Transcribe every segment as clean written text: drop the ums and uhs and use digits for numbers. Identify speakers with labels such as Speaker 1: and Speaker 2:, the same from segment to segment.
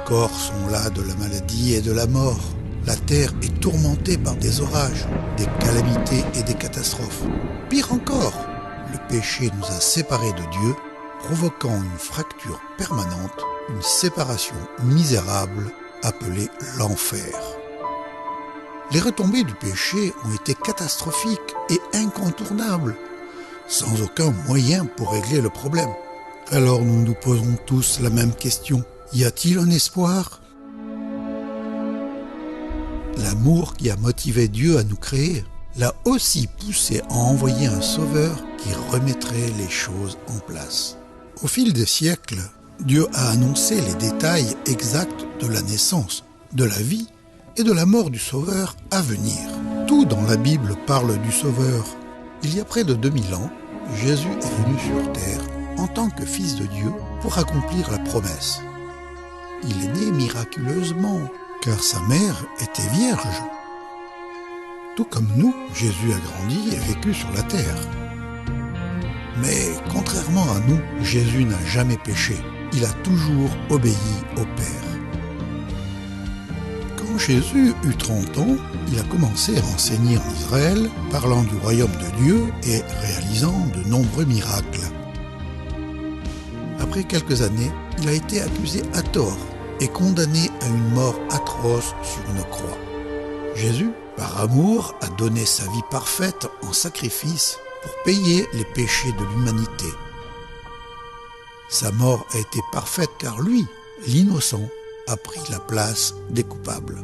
Speaker 1: corps sont las de la maladie et de la mort. La terre est tourmentée par des orages, des calamités et des catastrophes. Pire encore, le péché nous a séparés de Dieu, provoquant une fracture permanente, une séparation misérable appelée l'enfer. Les retombées du péché ont été catastrophiques et incontournables, sans aucun moyen pour régler le problème. Alors nous nous posons tous la même question. Y a-t-il un espoir ? L'amour qui a motivé Dieu à nous créer l'a aussi poussé à envoyer un sauveur qui remettrait les choses en place. Au fil des siècles, Dieu a annoncé les détails exacts de la naissance, de la vie et de la mort du sauveur à venir. Tout dans la Bible parle du sauveur. Il y a près de 2000 ans, Jésus est venu sur terre en tant que fils de Dieu pour accomplir la promesse. Il est né miraculeusement, car sa mère était vierge. Tout comme nous, Jésus a grandi et vécu sur la terre. Mais contrairement à nous, Jésus n'a jamais péché. Il a toujours obéi au Père. Quand Jésus eut 30 ans, il a commencé à enseigner en Israël, parlant du royaume de Dieu et réalisant de nombreux miracles. Après quelques années, il a été accusé à tort et condamné à une mort atroce sur une croix. Jésus, par amour, a donné sa vie parfaite en sacrifice pour payer les péchés de l'humanité. Sa mort a été parfaite car lui, l'innocent, a pris la place des coupables.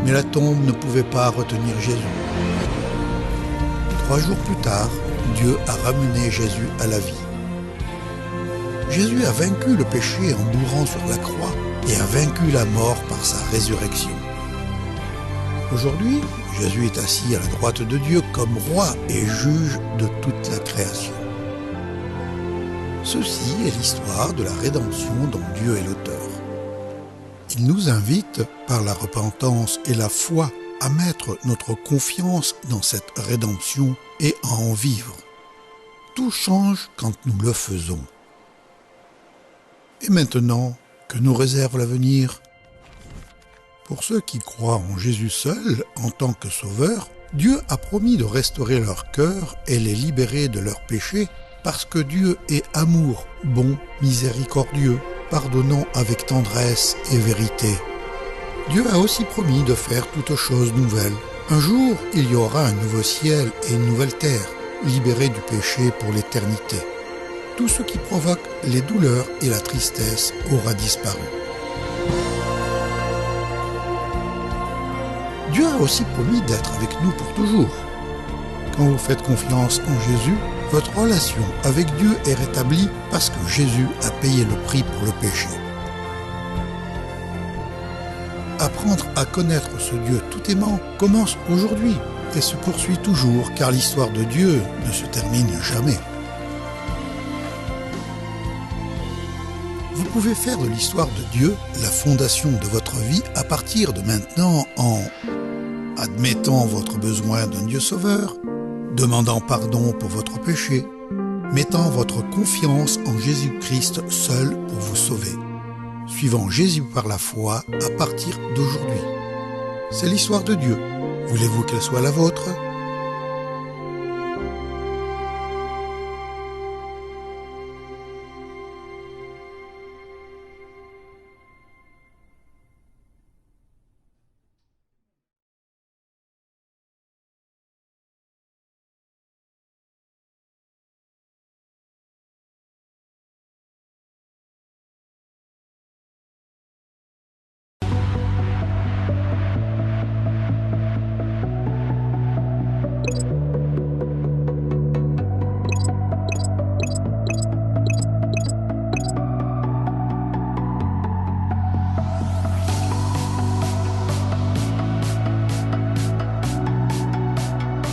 Speaker 1: Mais la tombe ne pouvait pas retenir Jésus. 3 jours plus tard, Dieu a ramené Jésus à la vie. Jésus a vaincu le péché en mourant sur la croix et a vaincu la mort par sa résurrection. Aujourd'hui, Jésus est assis à la droite de Dieu comme roi et juge de toute la création. Ceci est l'histoire de la rédemption dont Dieu est l'auteur. Il nous invite, par la repentance et la foi, à mettre notre confiance dans cette rédemption et à en vivre. Tout change quand nous le faisons. Et maintenant, que nous réserve l'avenir ? Pour ceux qui croient en Jésus seul, en tant que sauveur, Dieu a promis de restaurer leur cœur et les libérer de leurs péchés, parce que Dieu est amour, bon, miséricordieux, pardonnant avec tendresse et vérité. Dieu a aussi promis de faire toutes choses nouvelles. Un jour, il y aura un nouveau ciel et une nouvelle terre, libérés du péché pour l'éternité. Tout ce qui provoque les douleurs et la tristesse aura disparu. Dieu a aussi promis d'être avec nous pour toujours. Quand vous faites confiance en Jésus, votre relation avec Dieu est rétablie parce que Jésus a payé le prix pour le péché. Apprendre à connaître ce Dieu tout aimant commence aujourd'hui et se poursuit toujours car l'histoire de Dieu ne se termine jamais. Vous pouvez faire de l'histoire de Dieu la fondation de votre vie à partir de maintenant en admettant votre besoin d'un Dieu sauveur, demandant pardon pour votre péché, mettant votre confiance en Jésus-Christ seul pour vous sauver, suivant Jésus par la foi à partir d'aujourd'hui. C'est l'histoire de Dieu. Voulez-vous qu'elle soit la vôtre ?